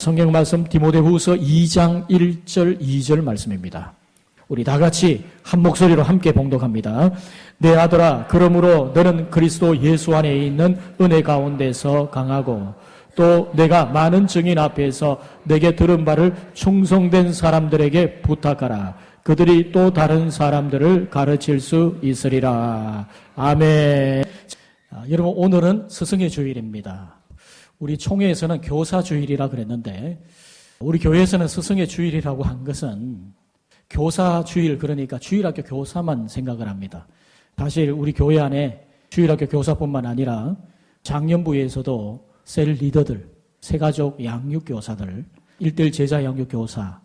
성경 말씀 디모데후서 2장 1절 2절 말씀입니다. 우리 다 같이 한 목소리로 함께 봉독합니다. 내 아들아, 그러므로 너는 그리스도 예수 안에 있는 은혜 가운데서 강하고 또 내가 많은 증인 앞에서 내게 들은 바를 충성된 사람들에게 부탁하라. 그들이 또 다른 사람들을 가르칠 수 있으리라. 아멘. 여러분, 오늘은 스승의 주일입니다. 우리 총회에서는 교사 주일이라 그랬는데 우리 교회에서는 스승의 주일이라고 한 것은 교사 주일, 그러니까 주일학교 교사만 생각을 합니다. 사실 우리 교회 안에 주일학교 교사뿐만 아니라 장년부에서도 셀 리더들, 새가족 양육 교사들, 1:1 제자 양육 교사,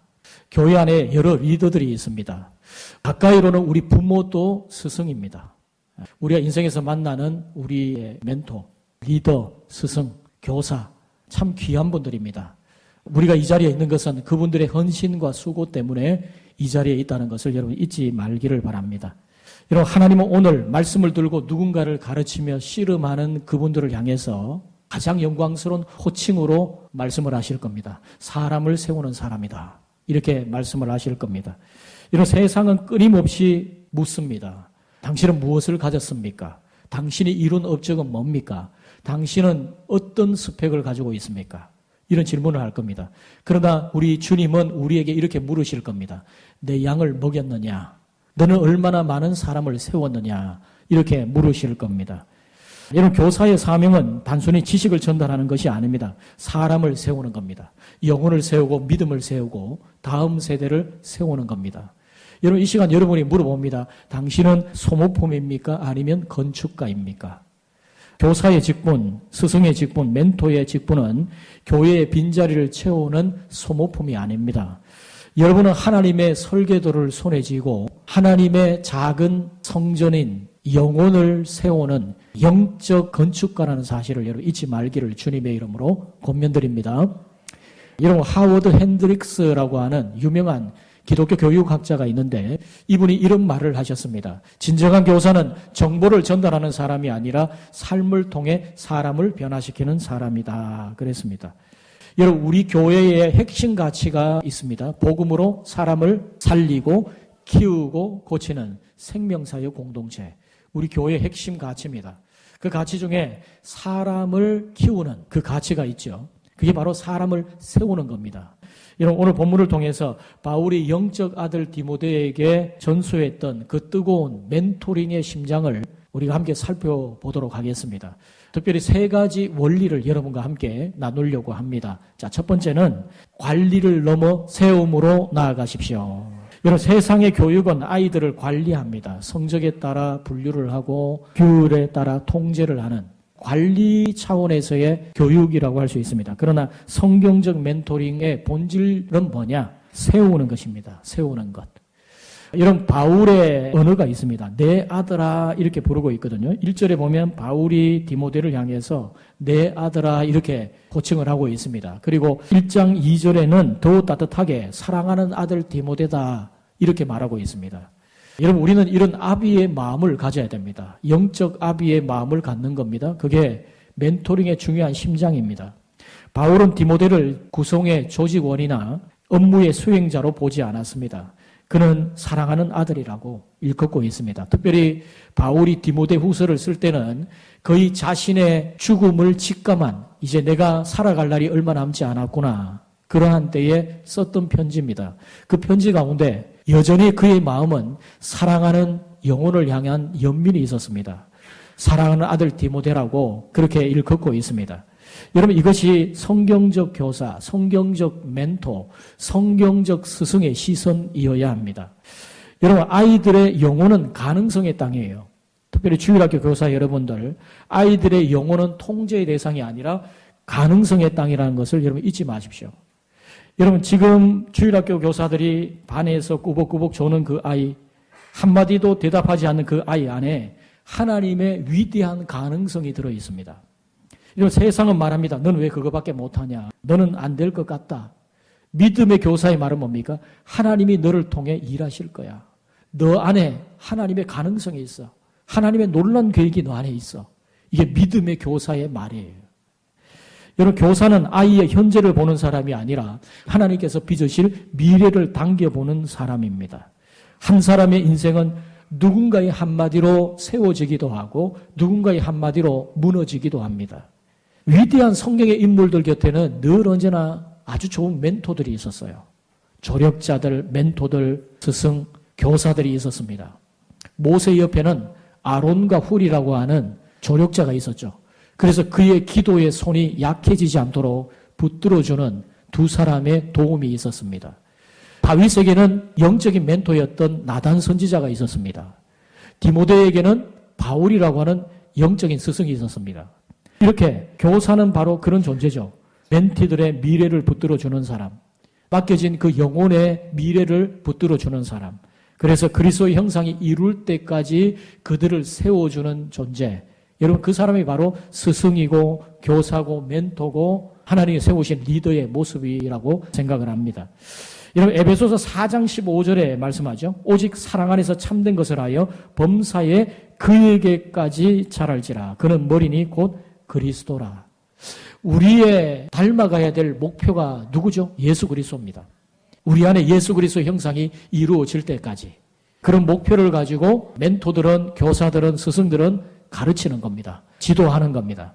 교회 안에 여러 리더들이 있습니다. 가까이로는 우리 부모도 스승입니다. 우리가 인생에서 만나는 우리의 멘토, 리더, 스승, 교사, 참 귀한 분들입니다. 우리가 이 자리에 있는 것은 그분들의 헌신과 수고 때문에 이 자리에 있다는 것을 여러분 잊지 말기를 바랍니다. 여러분, 하나님은 오늘 말씀을 들고 누군가를 가르치며 씨름하는 그분들을 향해서 가장 영광스러운 호칭으로 말씀을 하실 겁니다. 사람을 세우는 사람이다. 이렇게 말씀을 하실 겁니다. 이런 세상은 끊임없이 묻습니다. 당신은 무엇을 가졌습니까? 당신이 이룬 업적은 뭡니까? 당신은 어떤 스펙을 가지고 있습니까? 이런 질문을 할 겁니다. 그러나 우리 주님은 우리에게 이렇게 물으실 겁니다. 내 양을 먹였느냐? 너는 얼마나 많은 사람을 세웠느냐? 이렇게 물으실 겁니다. 여러분, 교사의 사명은 단순히 지식을 전달하는 것이 아닙니다. 사람을 세우는 겁니다. 영혼을 세우고 믿음을 세우고 다음 세대를 세우는 겁니다. 여러분, 이 시간 여러분이 물어봅니다. 당신은 소모품입니까? 아니면 건축가입니까? 교사의 직분, 스승의 직분, 멘토의 직분은 교회의 빈자리를 채우는 소모품이 아닙니다. 여러분은 하나님의 설계도를 손에 쥐고 하나님의 작은 성전인 영혼을 세우는 영적 건축가라는 사실을 여러분 잊지 말기를 주님의 이름으로 권면드립니다. 여러분, 하워드 핸드릭스라고 하는 유명한 기독교 교육학자가 있는데 이분이 이런 말을 하셨습니다. 진정한 교사는 정보를 전달하는 사람이 아니라 삶을 통해 사람을 변화시키는 사람이다. 그랬습니다. 여러분, 우리 교회의 핵심 가치가 있습니다. 복음으로 사람을 살리고 키우고 고치는 생명사역 공동체. 우리 교회의 핵심 가치입니다. 그 가치 중에 사람을 키우는 그 가치가 있죠. 그게 바로 사람을 세우는 겁니다. 여러분, 오늘 본문을 통해서 바울이 영적 아들 디모데에게 전수했던 그 뜨거운 멘토링의 심장을 우리가 함께 살펴보도록 하겠습니다. 특별히 세 가지 원리를 여러분과 함께 나누려고 합니다. 자, 첫 번째는 관리를 넘어 세움으로 나아가십시오. 여러분, 세상의 교육은 아이들을 관리합니다. 성적에 따라 분류를 하고 규율에 따라 통제를 하는 관리 차원에서의 교육이라고 할 수 있습니다. 그러나 성경적 멘토링의 본질은 뭐냐? 세우는 것입니다. 세우는 것. 이런 바울의 언어가 있습니다. 내 아들아 이렇게 부르고 있거든요. 1절에 보면 바울이 디모데를 향해서 내 아들아 이렇게 호칭을 하고 있습니다. 그리고 1장 2절에는 더 따뜻하게 사랑하는 아들 디모데다 이렇게 말하고 있습니다. 여러분, 우리는 이런 아비의 마음을 가져야 됩니다. 영적 아비의 마음을 갖는 겁니다. 그게 멘토링의 중요한 심장입니다. 바울은 디모데를 구성의 조직원이나 업무의 수행자로 보지 않았습니다. 그는 사랑하는 아들이라고 일컫고 있습니다. 특별히 바울이 디모데 후서를 쓸 때는 거의 자신의 죽음을 직감한 이제 내가 살아갈 날이 얼마 남지 않았구나. 그러한 때에 썼던 편지입니다. 그 편지 가운데 여전히 그의 마음은 사랑하는 영혼을 향한 연민이 있었습니다. 사랑하는 아들 디모데라고 그렇게 일컫고 있습니다. 여러분, 이것이 성경적 교사, 성경적 멘토, 성경적 스승의 시선이어야 합니다. 여러분, 아이들의 영혼은 가능성의 땅이에요. 특별히 주일학교 교사 여러분들, 아이들의 영혼은 통제의 대상이 아니라 가능성의 땅이라는 것을 여러분 잊지 마십시오. 여러분, 지금 주일학교 교사들이 반에서 꾸벅꾸벅 조는 그 아이, 한마디도 대답하지 않는 그 아이 안에 하나님의 위대한 가능성이 들어 있습니다. 이런 세상은 말합니다. 너는 왜 그거밖에 못하냐? 너는 안 될 것 같다. 믿음의 교사의 말은 뭡니까? 하나님이 너를 통해 일하실 거야. 너 안에 하나님의 가능성이 있어. 하나님의 놀라운 계획이 너 안에 있어. 이게 믿음의 교사의 말이에요. 여러분, 교사는 아이의 현재를 보는 사람이 아니라 하나님께서 빚으실 미래를 당겨보는 사람입니다. 한 사람의 인생은 누군가의 한마디로 세워지기도 하고 누군가의 한마디로 무너지기도 합니다. 위대한 성경의 인물들 곁에는 늘 언제나 아주 좋은 멘토들이 있었어요. 조력자들, 멘토들, 스승, 교사들이 있었습니다. 모세 옆에는 아론과 훌이라고 하는 조력자가 있었죠. 그래서 그의 기도의 손이 약해지지 않도록 붙들어주는 두 사람의 도움이 있었습니다. 다윗에게는 영적인 멘토였던 나단 선지자가 있었습니다. 디모데에게는 바울이라고 하는 영적인 스승이 있었습니다. 이렇게 교사는 바로 그런 존재죠. 멘티들의 미래를 붙들어주는 사람, 맡겨진 그 영혼의 미래를 붙들어주는 사람, 그래서 그리스도의 형상이 이룰 때까지 그들을 세워주는 존재. 여러분, 그 사람이 바로 스승이고 교사고 멘토고 하나님이 세우신 리더의 모습이라고 생각을 합니다. 여러분, 에베소서 4장 15절에 말씀하죠. 오직 사랑 안에서 참된 것을 하여 범사에 그에게까지 자랄지라. 그는 머리니 곧 그리스도라. 우리의 닮아가야 될 목표가 누구죠? 예수 그리스도입니다. 우리 안에 예수 그리스도의 형상이 이루어질 때까지. 그런 목표를 가지고 멘토들은, 교사들은, 스승들은 가르치는 겁니다. 지도하는 겁니다.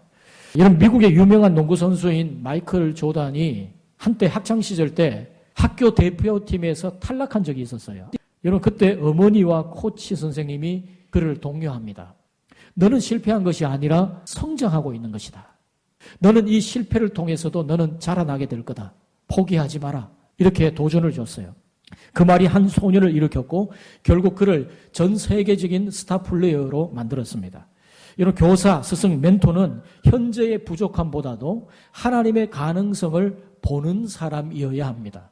이런 미국의 유명한 농구 선수인 마이클 조던이 한때 학창시절 때 학교 대표팀에서 탈락한 적이 있었어요. 여러분, 그때 어머니와 코치 선생님이 그를 독려합니다. 너는 실패한 것이 아니라 성장하고 있는 것이다. 너는 이 실패를 통해서도 너는 자라나게 될 거다. 포기하지 마라. 이렇게 도전을 줬어요. 그 말이 한 소년을 일으켰고 결국 그를 전 세계적인 스타 플레이어로 만들었습니다. 이런 교사, 스승, 멘토는 현재의 부족함보다도 하나님의 가능성을 보는 사람이어야 합니다.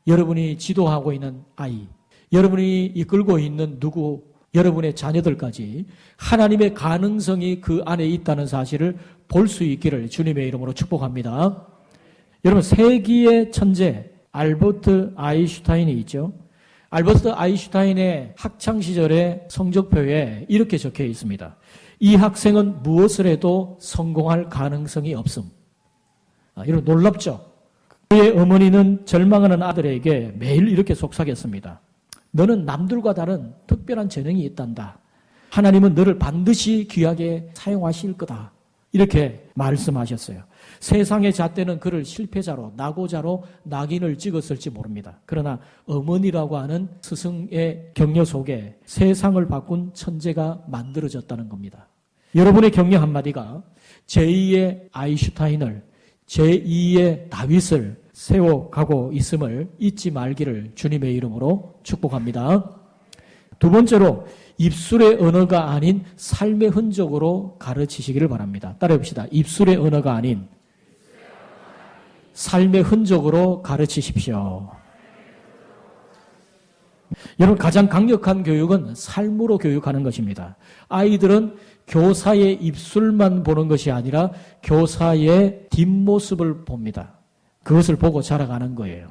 여러분이 지도하고 있는 아이, 여러분이 이끌고 있는 누구, 여러분의 자녀들까지 하나님의 가능성이 그 안에 있다는 사실을 볼 수 있기를 주님의 이름으로 축복합니다. 여러분, 세기의 천재 알버트 아인슈타인이 있죠. 알버트 아인슈타인의 학창시절의 성적표에 이렇게 적혀 있습니다. 이 학생은 무엇을 해도 성공할 가능성이 없음. 여러분, 놀랍죠? 그의 어머니는 절망하는 아들에게 매일 이렇게 속삭였습니다. 너는 남들과 다른 특별한 재능이 있단다. 하나님은 너를 반드시 귀하게 사용하실 거다. 이렇게 말씀하셨어요. 세상의 잣대는 그를 실패자로, 낙오자로 낙인을 찍었을지 모릅니다. 그러나 어머니라고 하는 스승의 격려 속에 세상을 바꾼 천재가 만들어졌다는 겁니다. 여러분의 격려 한마디가 제2의 아인슈타인을, 제2의 다윗을 세워가고 있음을 잊지 말기를 주님의 이름으로 축복합니다. 두 번째로 입술의 언어가 아닌 삶의 흔적으로 가르치시기를 바랍니다. 따라해봅시다. 입술의 언어가 아닌 삶의 흔적으로 가르치십시오. 여러분, 가장 강력한 교육은 삶으로 교육하는 것입니다. 아이들은 교사의 입술만 보는 것이 아니라 교사의 뒷모습을 봅니다. 그것을 보고 자라가는 거예요.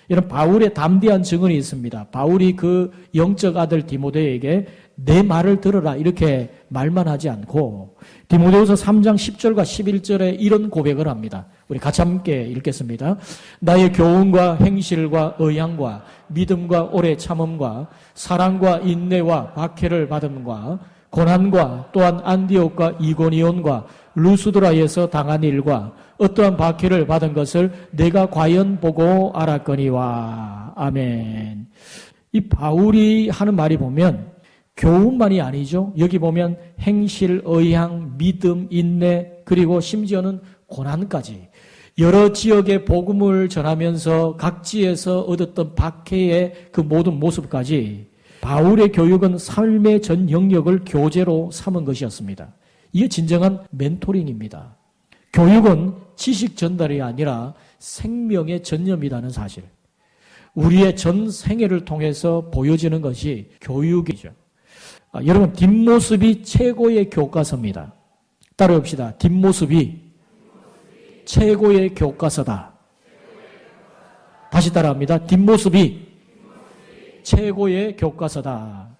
여러분, 바울의 담대한 증언이 있습니다. 바울이 그 영적 아들 디모데에게 내 말을 들어라 이렇게 말만 하지 않고 디모데후서 3장 10절과 11절에 이런 고백을 합니다. 우리 같이 함께 읽겠습니다. 나의 교훈과 행실과 의향과 믿음과 오래 참음과 사랑과 인내와 박해를 받음과 고난과 또한 안디옥과 이고니온과 루스드라에서 당한 일과 어떠한 박해를 받은 것을 내가 과연 보고 알았거니와. 아멘. 이 바울이 하는 말이 보면 교훈만이 아니죠. 여기 보면 행실, 의향, 믿음, 인내, 그리고 심지어는 고난까지 여러 지역의 복음을 전하면서 각지에서 얻었던 박해의 그 모든 모습까지 바울의 교육은 삶의 전 영역을 교재로 삼은 것이었습니다. 이게 진정한 멘토링입니다. 교육은 지식 전달이 아니라 생명의 전념이라는 사실. 우리의 전 생애를 통해서 보여지는 것이 교육이죠. 여러분, 뒷모습이 최고의 교과서입니다. 따라합시다. 뒷모습이 최고의 교과서다. 다시 따라합니다. 뒷모습이 최고의 교과서다.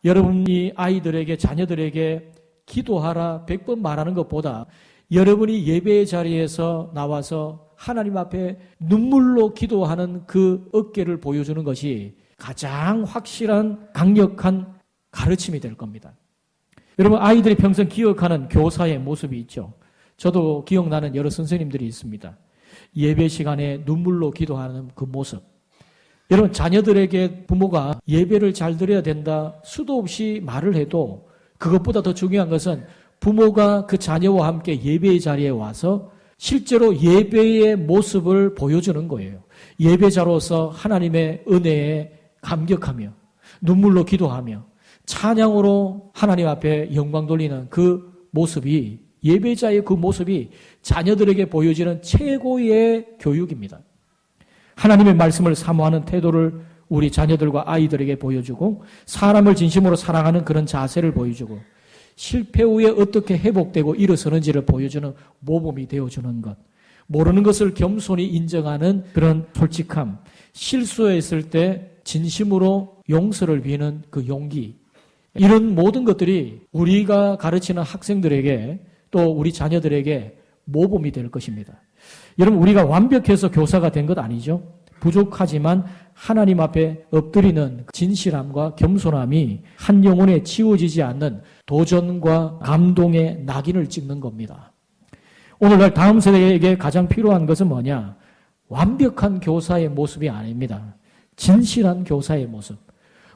여러분이 아이들에게, 자녀들에게 기도하라 100번 말하는 것보다 여러분이 예배의 자리에서 나와서 하나님 앞에 눈물로 기도하는 그 어깨를 보여주는 것이 가장 확실한 강력한 가르침이 될 겁니다. 여러분, 아이들이 평생 기억하는 교사의 모습이 있죠. 저도 기억나는 여러 선생님들이 있습니다. 예배 시간에 눈물로 기도하는 그 모습. 여러분, 자녀들에게 부모가 예배를 잘 드려야 된다 수도 없이 말을 해도 그것보다 더 중요한 것은 부모가 그 자녀와 함께 예배의 자리에 와서 실제로 예배의 모습을 보여주는 거예요. 예배자로서 하나님의 은혜에 감격하며 눈물로 기도하며 찬양으로 하나님 앞에 영광 돌리는 그 모습이, 예배자의 그 모습이 자녀들에게 보여지는 최고의 교육입니다. 하나님의 말씀을 사모하는 태도를 우리 자녀들과 아이들에게 보여주고 사람을 진심으로 사랑하는 그런 자세를 보여주고 실패 후에 어떻게 회복되고 일어서는지를 보여주는 모범이 되어주는 것, 모르는 것을 겸손히 인정하는 그런 솔직함, 실수했을 때 진심으로 용서를 비는 그 용기, 이런 모든 것들이 우리가 가르치는 학생들에게 또 우리 자녀들에게 모범이 될 것입니다. 여러분, 우리가 완벽해서 교사가 된 것 아니죠? 부족하지만 하나님 앞에 엎드리는 진실함과 겸손함이 한 영혼에 치워지지 않는 도전과 감동의 낙인을 찍는 겁니다. 오늘날 다음 세대에게 가장 필요한 것은 뭐냐? 완벽한 교사의 모습이 아닙니다. 진실한 교사의 모습.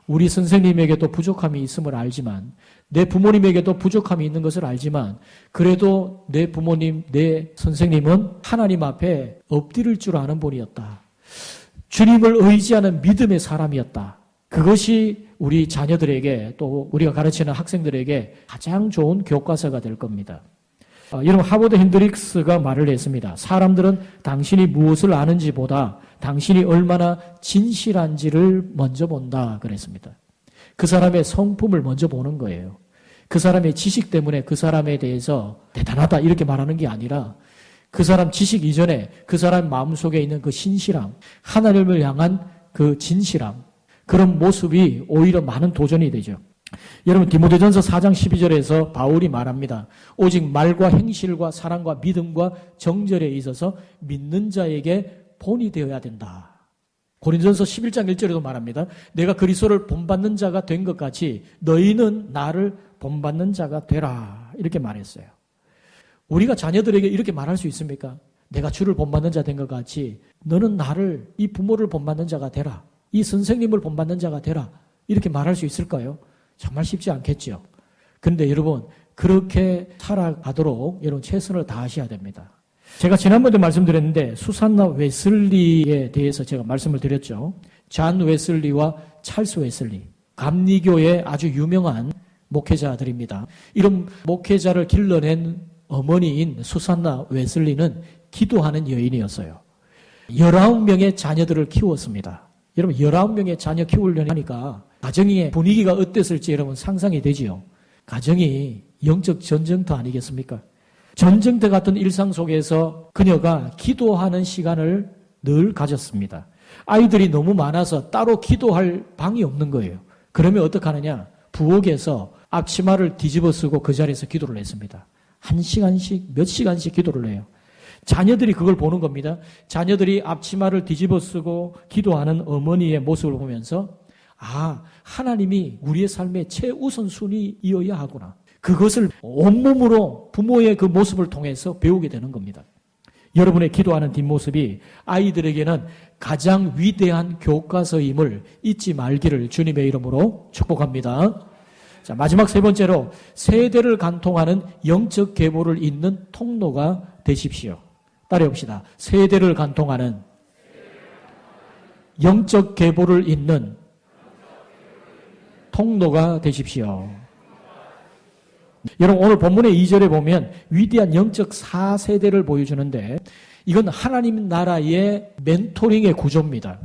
우리 선생님에게도 부족함이 있음을 알지만, 내 부모님에게도 부족함이 있는 것을 알지만, 그래도 내 부모님, 내 선생님은 하나님 앞에 엎드릴 줄 아는 분이었다. 주님을 의지하는 믿음의 사람이었다. 그것이 우리 자녀들에게 또 우리가 가르치는 학생들에게 가장 좋은 교과서가 될 겁니다. 여러분, 하버드 핸드릭스가 말을 했습니다. 사람들은 당신이 무엇을 아는지보다 당신이 얼마나 진실한지를 먼저 본다 그랬습니다. 그 사람의 성품을 먼저 보는 거예요. 그 사람의 지식 때문에 그 사람에 대해서 대단하다 이렇게 말하는 게 아니라 그 사람 지식 이전에 그 사람 마음속에 있는 그 신실함, 하나님을 향한 그 진실함, 그런 모습이 오히려 많은 도전이 되죠. 여러분, 디모데전서 4장 12절에서 바울이 말합니다. 오직 말과 행실과 사랑과 믿음과 정절에 있어서 믿는 자에게 본이 되어야 된다. 고린도전서 11장 1절에도 말합니다. 내가 그리스도를 본받는 자가 된 것 같이 너희는 나를 본받는 자가 되라. 이렇게 말했어요. 우리가 자녀들에게 이렇게 말할 수 있습니까? 내가 주를 본받는 자 된 것 같이 너는 나를, 이 부모를 본받는 자가 되라. 이 선생님을 본받는 자가 되라. 이렇게 말할 수 있을까요? 정말 쉽지 않겠죠. 그런데 여러분, 그렇게 살아가도록 여러분 최선을 다하셔야 됩니다. 제가 지난번에 말씀드렸는데 수산나 웨슬리에 대해서 제가 말씀을 드렸죠. 잔 웨슬리와 찰스 웨슬리, 감리교의 아주 유명한 목회자들입니다. 이런 목회자를 길러낸 어머니인 수산나 웨슬리는 기도하는 여인이었어요. 19명의 자녀들을 키웠습니다. 여러분, 19명의 자녀 키우려니 하니까 가정의 분위기가 어땠을지 여러분 상상이 되지요. 가정이 영적 전쟁터 아니겠습니까? 전쟁터 같은 일상 속에서 그녀가 기도하는 시간을 늘 가졌습니다. 아이들이 너무 많아서 따로 기도할 방이 없는 거예요. 그러면 어떡하느냐? 부엌에서 앞치마를 뒤집어 쓰고 그 자리에서 기도를 했습니다. 1시간씩, 몇 시간씩 기도를 해요. 자녀들이 그걸 보는 겁니다. 자녀들이 앞치마를 뒤집어 쓰고 기도하는 어머니의 모습을 보면서 아, 하나님이 우리의 삶의 최우선순위이어야 하구나. 그것을 온몸으로 부모의 그 모습을 통해서 배우게 되는 겁니다. 여러분의 기도하는 뒷모습이 아이들에게는 가장 위대한 교과서임을 잊지 말기를 주님의 이름으로 축복합니다. 자, 마지막 세 번째로 세대를 간통하는 영적 계보를 잇는 통로가 되십시오. 따라해봅시다. 세대를 간통하는 영적 계보를 잇는 통로가 되십시오. 여러분, 오늘 본문의 2절에 보면 위대한 영적 4세대를 보여주는데 이건 하나님 나라의 멘토링의 구조입니다.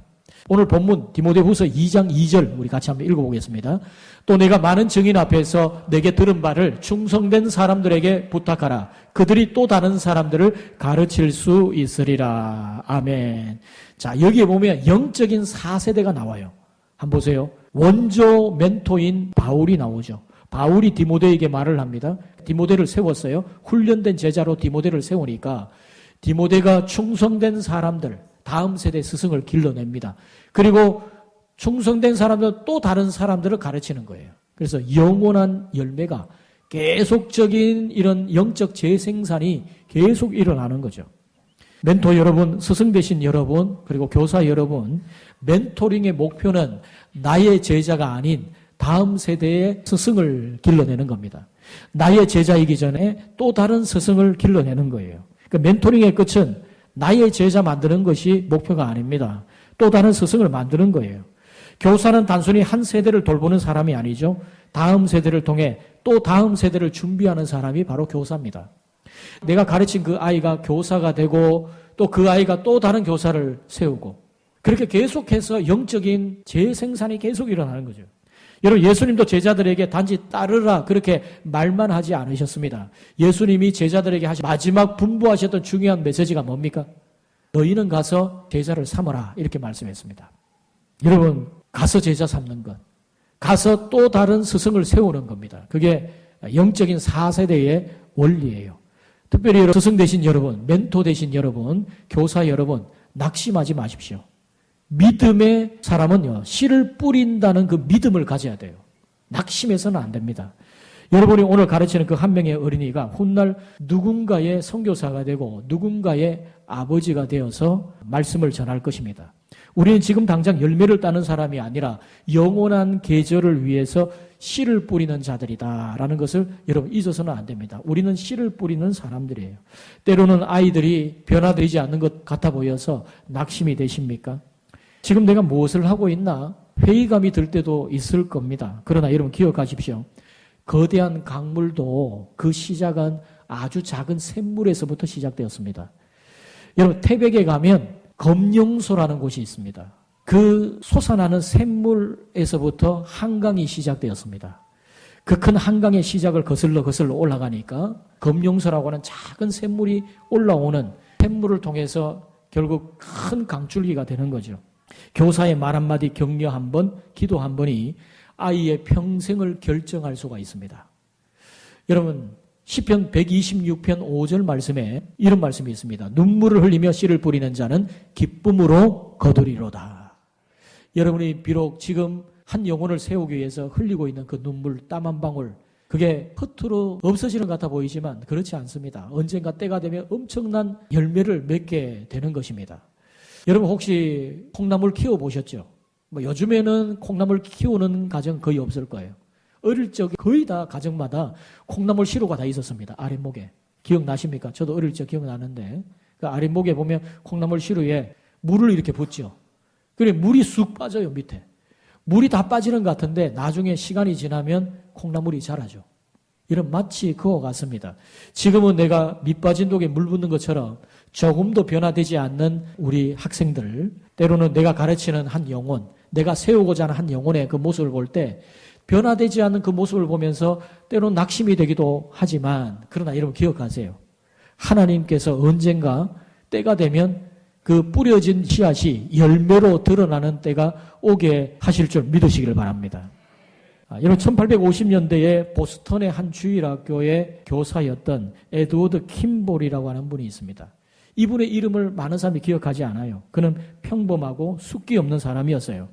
오늘 본문 디모데후서 2장 2절 우리 같이 한번 읽어보겠습니다. 또 내가 많은 증인 앞에서 내게 들은 바를 충성된 사람들에게 부탁하라. 그들이 또 다른 사람들을 가르칠 수 있으리라. 아멘. 자, 여기에 보면 영적인 4세대가 나와요. 한번 보세요. 원조 멘토인 바울이 나오죠. 바울이 디모데에게 말을 합니다. 디모데를 세웠어요. 훈련된 제자로 디모데를 세우니까 디모데가 충성된 사람들, 다음 세대 스승을 길러냅니다. 그리고 충성된 사람들 또 다른 사람들을 가르치는 거예요. 그래서 영원한 열매가 계속적인 이런 영적 재생산이 계속 일어나는 거죠. 멘토 여러분, 스승 되신 여러분, 그리고 교사 여러분, 멘토링의 목표는 나의 제자가 아닌 다음 세대의 스승을 길러내는 겁니다. 나의 제자이기 전에 또 다른 스승을 길러내는 거예요. 그러니까 멘토링의 끝은 나의 제자 만드는 것이 목표가 아닙니다. 또 다른 스승을 만드는 거예요. 교사는 단순히 한 세대를 돌보는 사람이 아니죠. 다음 세대를 통해 또 다음 세대를 준비하는 사람이 바로 교사입니다. 내가 가르친 그 아이가 교사가 되고 또 그 아이가 또 다른 교사를 세우고 그렇게 계속해서 영적인 재생산이 계속 일어나는 거죠. 여러분, 예수님도 제자들에게 단지 따르라 그렇게 말만 하지 않으셨습니다. 예수님이 제자들에게 하신 마지막 분부하셨던 중요한 메시지가 뭡니까? 너희는 가서 제자를 삼아라 이렇게 말씀했습니다. 여러분, 가서 제자 삼는 것, 가서 또 다른 스승을 세우는 겁니다. 그게 영적인 4세대의 원리예요. 특별히 스승 되신 여러분, 멘토 되신 여러분, 교사 여러분, 낙심하지 마십시오. 믿음의 사람은요, 씨를 뿌린다는 그 믿음을 가져야 돼요. 낙심해서는 안 됩니다. 여러분이 오늘 가르치는 그 한 명의 어린이가 훗날 누군가의 선교사가 되고 누군가의 아버지가 되어서 말씀을 전할 것입니다. 우리는 지금 당장 열매를 따는 사람이 아니라 영원한 계절을 위해서 씨를 뿌리는 자들이다라는 것을 여러분 잊어서는 안 됩니다. 우리는 씨를 뿌리는 사람들이에요. 때로는 아이들이 변화되지 않는 것 같아 보여서 낙심이 되십니까? 지금 내가 무엇을 하고 있나? 회의감이 들 때도 있을 겁니다. 그러나 여러분 기억하십시오. 거대한 강물도 그 시작은 아주 작은 샘물에서부터 시작되었습니다. 여러분, 태백에 가면 검룡소라는 곳이 있습니다. 그 솟아나는 샘물에서부터 한강이 시작되었습니다. 그 큰 한강의 시작을 거슬러 올라가니까 검룡소라고 하는 작은 샘물이 올라오는 샘물을 통해서 결국 큰 강줄기가 되는 거죠. 교사의 말 한마디, 격려 한 번, 기도 한 번이 아이의 평생을 결정할 수가 있습니다. 여러분, 시편 126편 5절 말씀에 이런 말씀이 있습니다. 눈물을 흘리며 씨를 뿌리는 자는 기쁨으로 거두리로다. 여러분이 비록 지금 한 영혼을 세우기 위해서 흘리고 있는 그 눈물, 땀 한 방울, 그게 허투루 없어지는 것 같아 보이지만 그렇지 않습니다. 언젠가 때가 되면 엄청난 열매를 맺게 되는 것입니다. 여러분 혹시 콩나물 키워보셨죠? 요즘에는 콩나물 키우는 가정 거의 없을 거예요. 어릴 적에 거의 다 가정마다 콩나물 시루가 다 있었습니다. 아랫목에. 기억나십니까? 저도 어릴 적 기억나는데 그 아랫목에 보면 콩나물 시루에 물을 이렇게 붓죠. 그래 물이 쑥 빠져요. 밑에. 물이 다 빠지는 것 같은데 나중에 시간이 지나면 콩나물이 자라죠. 이런 마치 그와 같습니다. 지금은 내가 밑 빠진 독에 물 붓는 것처럼 조금도 변화되지 않는 우리 학생들, 때로는 내가 가르치는 한 영혼, 내가 세우고자 하는 한 영혼의 그 모습을 볼 때 변화되지 않는 그 모습을 보면서 때로는 낙심이 되기도 하지만 그러나 여러분 기억하세요. 하나님께서 언젠가 때가 되면 그 뿌려진 씨앗이 열매로 드러나는 때가 오게 하실 줄 믿으시길 바랍니다. 여러분 1850년대에 보스턴의 한 주일학교의 교사였던 에드워드 킴볼이라고 하는 분이 있습니다. 이분의 이름을 많은 사람이 기억하지 않아요. 그는 평범하고 숫기 없는 사람이었어요.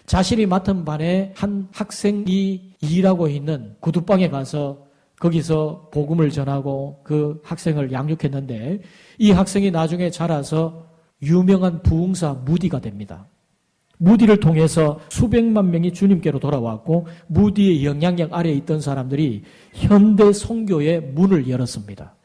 자신이 맡은 반에 한 학생이 일하고 있는 구두방에 가서 거기서 복음을 전하고 그 학생을 양육했는데 이 학생이 나중에 자라서 유명한 부흥사 무디가 됩니다. 무디를 통해서 수백만 명이 주님께로 돌아왔고 무디의 영향력 아래에 있던 사람들이 현대 선교의 문을 열었습니다.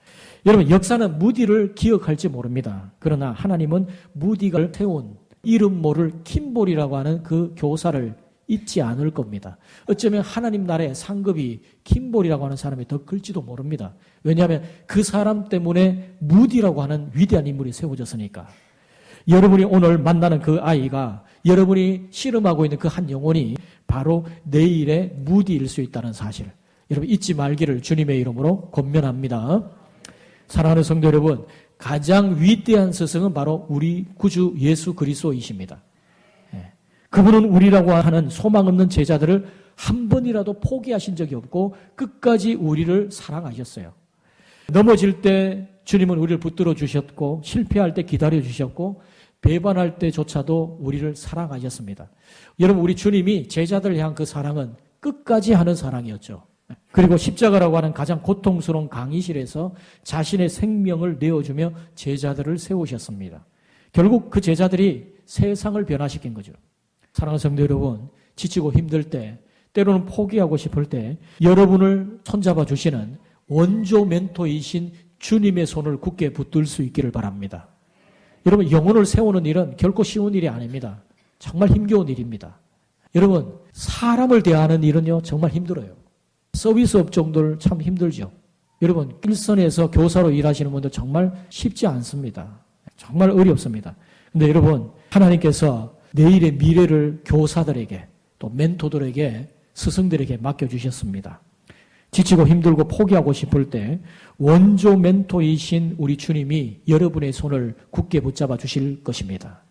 여러분 역사는 무디를 기억할지 모릅니다. 그러나 하나님은 무디가 세운 이름 모를 킴볼이라고 하는 그 교사를 잊지 않을 겁니다. 어쩌면 하나님 나라의 상급이 킴볼이라고 하는 사람이 더 클지도 모릅니다. 왜냐하면 그 사람 때문에 무디라고 하는 위대한 인물이 세워졌으니까. 여러분이 오늘 만나는 그 아이가 여러분이 씨름하고 있는 그 한 영혼이 바로 내일의 무디일 수 있다는 사실. 여러분 잊지 말기를 주님의 이름으로 권면합니다. 사랑하는 성도 여러분, 가장 위대한 스승은 바로 우리 구주 예수 그리스도이십니다. 그분은 우리라고 하는 소망 없는 제자들을 한 번이라도 포기하신 적이 없고 끝까지 우리를 사랑하셨어요. 넘어질 때 주님은 우리를 붙들어 주셨고 실패할 때 기다려 주셨고 배반할 때조차도 우리를 사랑하셨습니다. 여러분, 우리 주님이 제자들을 향한 그 사랑은 끝까지 하는 사랑이었죠. 그리고 십자가라고 하는 가장 고통스러운 강의실에서 자신의 생명을 내어주며 제자들을 세우셨습니다. 결국 그 제자들이 세상을 변화시킨 거죠. 사랑하는 성도 여러분, 지치고 힘들 때, 때로는 포기하고 싶을 때 여러분을 손잡아 주시는 원조 멘토이신 주님의 손을 굳게 붙들 수 있기를 바랍니다. 여러분, 영혼을 세우는 일은 결코 쉬운 일이 아닙니다. 정말 힘겨운 일입니다. 여러분, 사람을 대하는 일은요, 정말 힘들어요. 서비스 업종들 참 힘들죠. 여러분, 일선에서 교사로 일하시는 분들 정말 쉽지 않습니다. 정말 어렵습니다. 근데 여러분, 하나님께서 내일의 미래를 교사들에게 또 멘토들에게 스승들에게 맡겨주셨습니다. 지치고 힘들고 포기하고 싶을 때 원조 멘토이신 우리 주님이 여러분의 손을 굳게 붙잡아 주실 것입니다.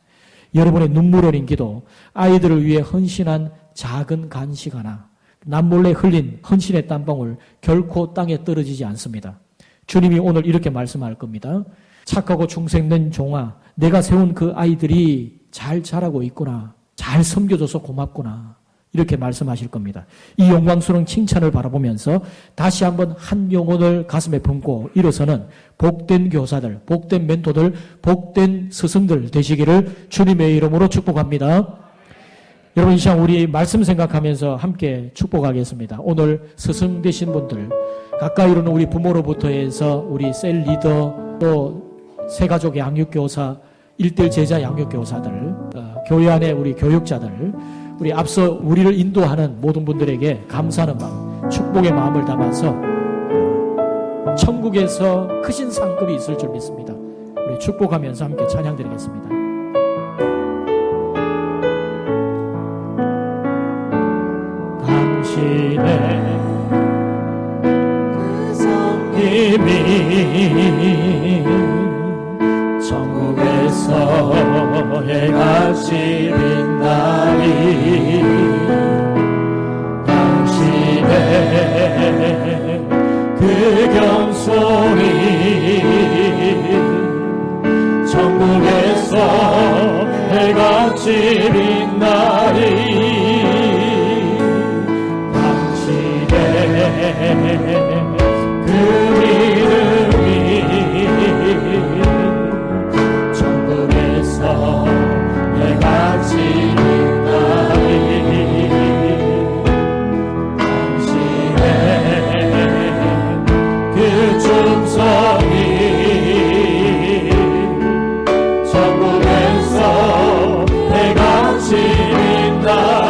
여러분의 눈물 어린 기도, 아이들을 위해 헌신한 작은 간식 하나, 남몰래 흘린 헌신의 땀방울 결코 땅에 떨어지지 않습니다. 주님이 오늘 이렇게 말씀할 겁니다. 착하고 충성된 종아, 내가 세운 그 아이들이 잘 자라고 있구나. 잘 섬겨줘서 고맙구나. 이렇게 말씀하실 겁니다. 이 영광스러운 칭찬을 바라보면서 다시 한번 한 영혼을 가슴에 품고 일어서는 복된 교사들, 복된 멘토들, 복된 스승들 되시기를 주님의 이름으로 축복합니다. 여러분, 이 시간 우리 말씀 생각하면서 함께 축복하겠습니다. 오늘 스승 되신 분들, 가까이로는 우리 부모로부터 해서 우리 셀 리더, 또 새가족 양육교사, 일대일 제자 양육교사들, 교회 안에 우리 교육자들, 우리 앞서 우리를 인도하는 모든 분들에게 감사하는 마음, 축복의 마음을 담아서 천국에서 크신 상급이 있을 줄 믿습니다. 우리 축복하면서 함께 찬양 드리겠습니다. 당신의 그 성님이 천국에서 해같이 빛나리. 당신의 그 경소리 천국에서 해같이 빛나리. 당신의 그 이름이 해같이 빛나리. 당신의 그 충성이 천국에서 해같이 빛나리.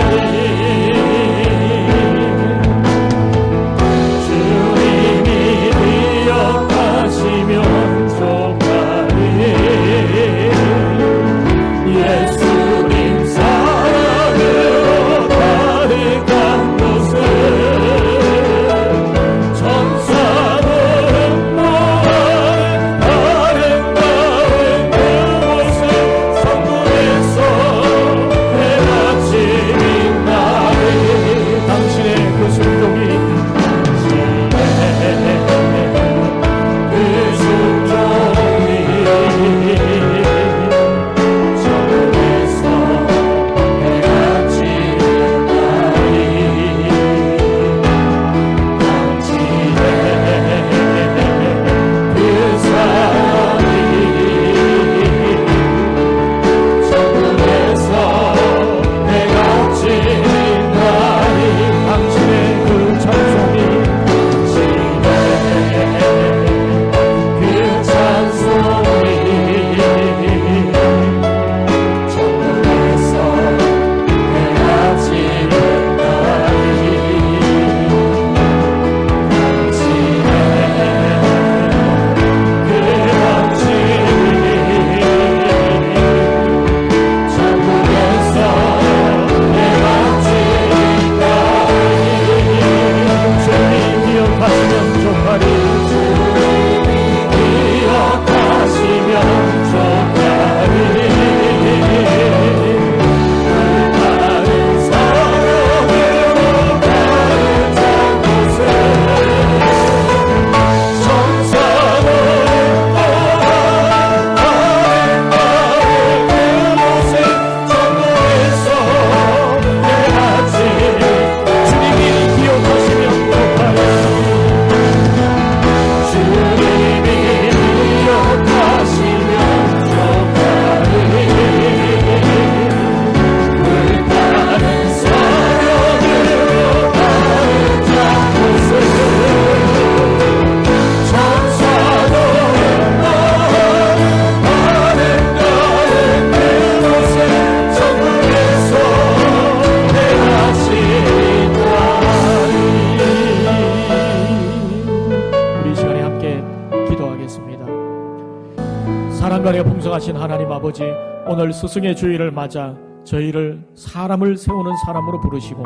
풍성하신 하나님 아버지, 오늘 스승의 주일을 맞아 저희를 사람을 세우는 사람으로 부르시고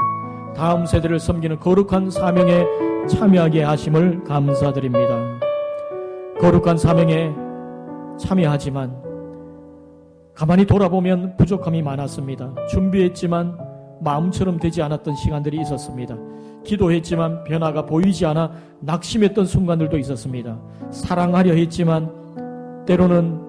다음 세대를 섬기는 거룩한 사명에 참여하게 하심을 감사드립니다. 거룩한 사명에 참여하지만 가만히 돌아보면 부족함이 많았습니다. 준비했지만 마음처럼 되지 않았던 시간들이 있었습니다. 기도했지만 변화가 보이지 않아 낙심했던 순간들도 있었습니다. 사랑하려 했지만 때로는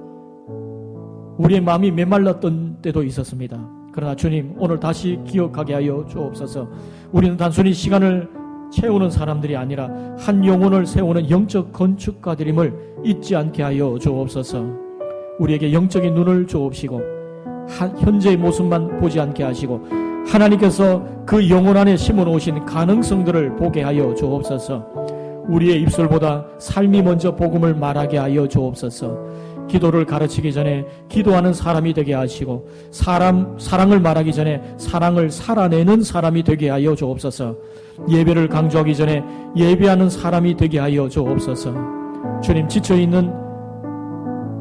우리의 마음이 메말랐던 때도 있었습니다. 그러나 주님, 오늘 다시 기억하게 하여 주옵소서. 우리는 단순히 시간을 채우는 사람들이 아니라 한 영혼을 세우는 영적 건축가들임을 잊지 않게 하여 주옵소서. 우리에게 영적인 눈을 주옵시고 현재의 모습만 보지 않게 하시고 하나님께서 그 영혼 안에 심어놓으신 가능성들을 보게 하여 주옵소서. 우리의 입술보다 삶이 먼저 복음을 말하게 하여 주옵소서. 기도를 가르치기 전에 기도하는 사람이 되게 하시고 사랑을 말하기 전에 사랑을 살아내는 사람이 되게 하여 주옵소서. 예배를 강조하기 전에 예배하는 사람이 되게 하여 주옵소서. 주님, 지쳐있는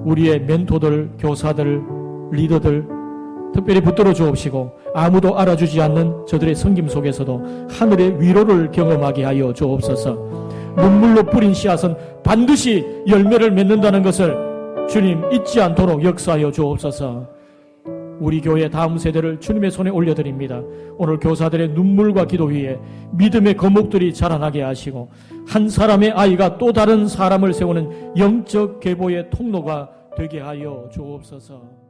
우리의 멘토들, 교사들, 리더들 특별히 붙들어 주옵시고 아무도 알아주지 않는 저들의 섬김 속에서도 하늘의 위로를 경험하게 하여 주옵소서. 눈물로 뿌린 씨앗은 반드시 열매를 맺는다는 것을 주님 잊지 않도록 역사하여 주옵소서. 우리 교회 다음 세대를 주님의 손에 올려드립니다. 오늘 교사들의 눈물과 기도 위에 믿음의 거목들이 자라나게 하시고 한 사람의 아이가 또 다른 사람을 세우는 영적 계보의 통로가 되게 하여 주옵소서.